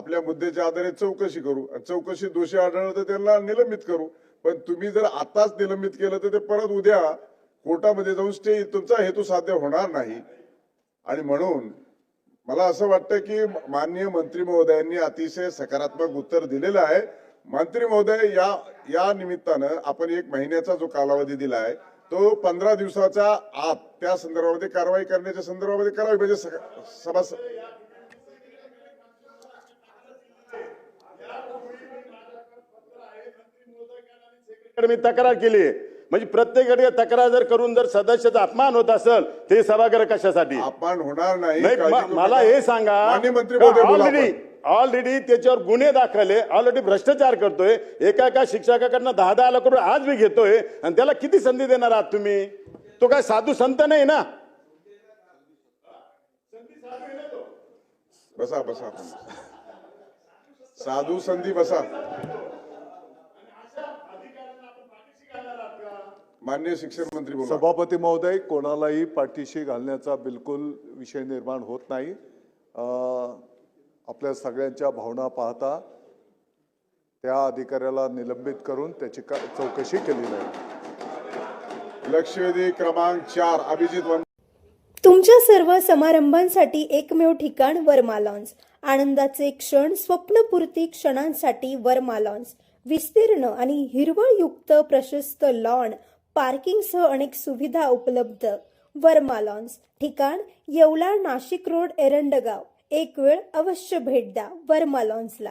आपल्या मुद्द्याच्या आधारे चौकशी करू, चौकशी दोषी आढळलं तर त्यांना निलंबित करू. पण तुम्ही जर आताच निलंबित केलं तर ते परत उद्या कोर्टामध्ये जाऊन स्टे, तुमचा हेतू साध्य होणार नाही. आणि म्हणून मला असं वाटतं की माननीय मंत्री महोदयांनी अतिशय सकारात्मक उत्तर दिलेलं आहे. मंत्री महोदय, या निमित्तानं आपण 1 महिन्याचा जो कालावधी दिला आहे तो 15 दिवसाच्या आत त्या संदर्भामध्ये कारवाई करण्याच्या संदर्भामध्ये करावी. म्हणजे सभा मी तक्रार केली. म्हणजे प्रत्येक तक्रार जर करून जर सदस्याचा अपमान होत असेल ते सभागृह कशासाठी? अपमान होणार नाही. मला हे सांगा, माननीय मंत्री महोदय, ऑलरेडी त्याच्यावर गुन्हे दाखल आहे, ऑलरेडी भ्रष्टाचार करतोय, एका शिक्षकाकडनं 10-10 लाख रुपये आज मी घेतोय आणि त्याला किती संधी देणार आहात तुम्ही? तो काय साधू संत नाही ना. बसा बसा, साधू संधी बसा. माननीय शिक्षण मंत्री बोला. सभापती महोदय, कोणालाही पाठीशी घालण्याचा बिलकुल विषय निर्माण होत नाही. आपल्या सगळ्यांच्या भावना पाहता त्या अधिकाऱ्याला निलंबित करून त्याची चौकशी केली जाईल. लक्षवेधी क्रमांक 4 अभिजित. तुमच्या सर्व समारंभांसाठी एकमेव ठिकाण वर्मा लॉन्स. आनंदाचे क्षण, स्वप्नपूर्ती क्षणांसाठी वर्मा लॉन्स. विस्तीर्ण आणि हिरवळयुक्त प्रशस्त लॉन, पार्किंगसह अनेक सुविधा उपलब्ध. वर्मा लॉन्स. ठिकाण येवला, नाशिक रोड, एरंडगाव. एक वेळ अवश्य भेट द्या वर्मा लॉन्सला.